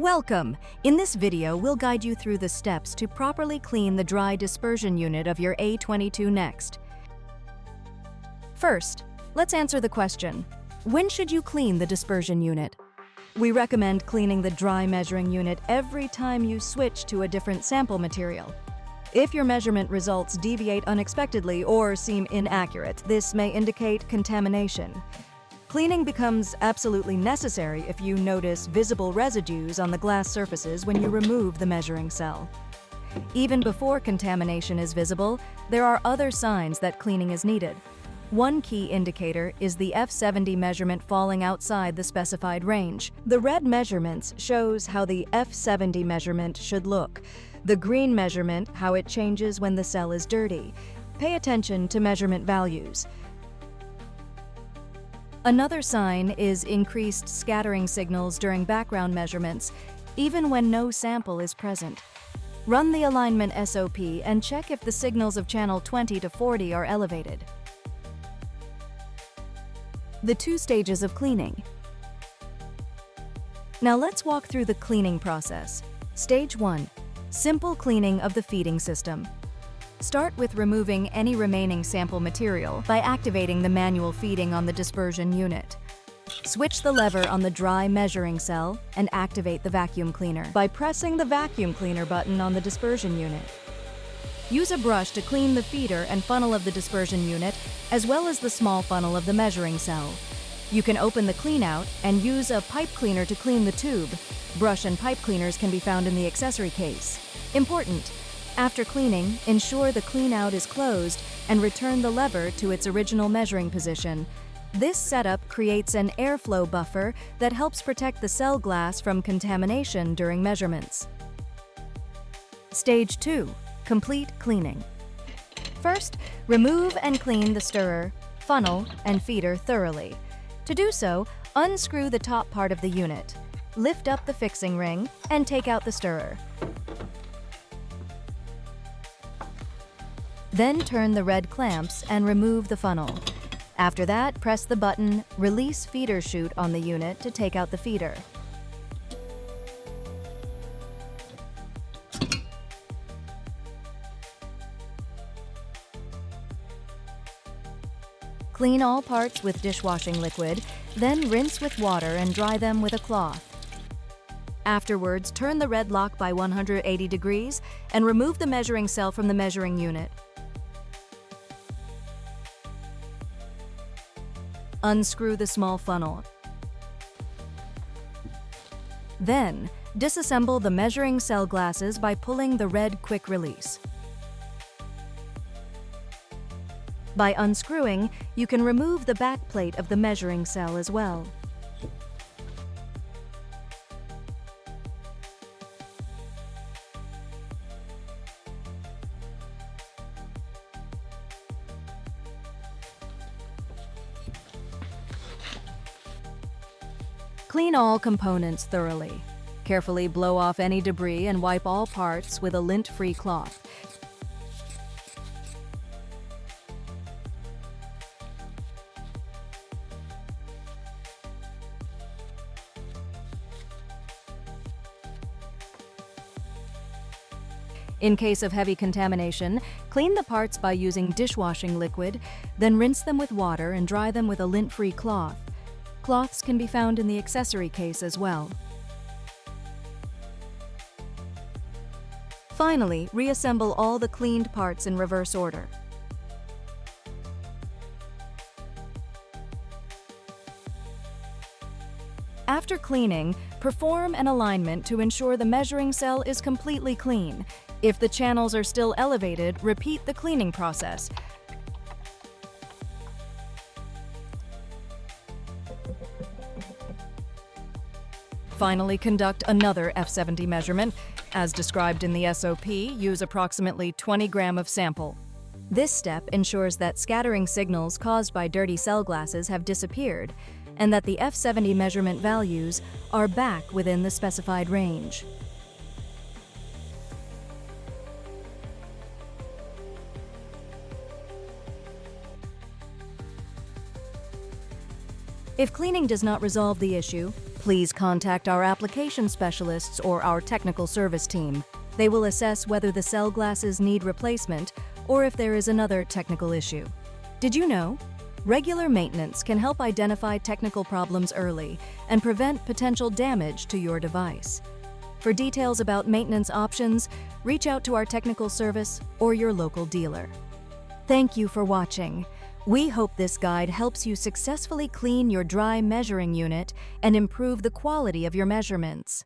Welcome! In this video, we'll guide you through the steps to properly clean the dry dispersion unit of your A-22 NeXT. First, let's answer the question, when should you clean the dispersion unit? We recommend cleaning the dry measuring unit every time you switch to a different sample material. If your measurement results deviate unexpectedly or seem inaccurate, this may indicate contamination. Cleaning becomes absolutely necessary if you notice visible residues on the glass surfaces when you remove the measuring cell. Even before contamination is visible, there are other signs that cleaning is needed. One key indicator is the F70 measurement falling outside the specified range. The red measurements shows how the F70 measurement should look. The green measurement, how it changes when the cell is dirty. Pay attention to measurement values. Another sign is increased scattering signals during background measurements, even when no sample is present. Run the alignment SOP and check if the signals of channel 20 to 40 are elevated. The 2 stages of cleaning. Now let's walk through the cleaning process. Stage 1. Simple cleaning of the feeding system. Start with removing any remaining sample material by activating the manual feeding on the dispersion unit. Switch the lever on the dry measuring cell and activate the vacuum cleaner by pressing the vacuum cleaner button on the dispersion unit. Use a brush to clean the feeder and funnel of the dispersion unit, as well as the small funnel of the measuring cell. You can open the cleanout and use a pipe cleaner to clean the tube. Brush and pipe cleaners can be found in the accessory case. Important: after cleaning, ensure the cleanout is closed and return the lever to its original measuring position. This setup creates an airflow buffer that helps protect the cell glass from contamination during measurements. Stage 2. Complete cleaning. First, remove and clean the stirrer, funnel, and feeder thoroughly. To do so, unscrew the top part of the unit. Lift up the fixing ring and take out the stirrer. Then turn the red clamps and remove the funnel. After that, press the button Release Feeder Chute on the unit to take out the feeder. Clean all parts with dishwashing liquid, then rinse with water and dry them with a cloth. Afterwards, turn the red lock by 180 degrees and remove the measuring cell from the measuring unit. Unscrew the small funnel. Then, disassemble the measuring cell glasses by pulling the red quick release. By unscrewing, you can remove the back plate of the measuring cell as well. Clean all components thoroughly. Carefully blow off any debris and wipe all parts with a lint-free cloth. In case of heavy contamination, clean the parts by using dishwashing liquid, then rinse them with water and dry them with a lint-free cloth. Cloths can be found in the accessory case as well. Finally, reassemble all the cleaned parts in reverse order. After cleaning, perform an alignment to ensure the measuring cell is completely clean. If the channels are still elevated, repeat the cleaning process. Finally, conduct another F70 measurement. As described in the SOP, use approximately 20 grams of sample. This step ensures that scattering signals caused by dirty cell glasses have disappeared and that the F70 measurement values are back within the specified range. If cleaning does not resolve the issue, Please contact our application specialists or our technical service team. They will assess whether the cell glasses need replacement or if there is another technical issue. Did you know? Regular maintenance can help identify technical problems early and prevent potential damage to your device. For details about maintenance options, reach out to our technical service or your local dealer. Thank you for watching. We hope this guide helps you successfully clean your dry measuring unit and improve the quality of your measurements.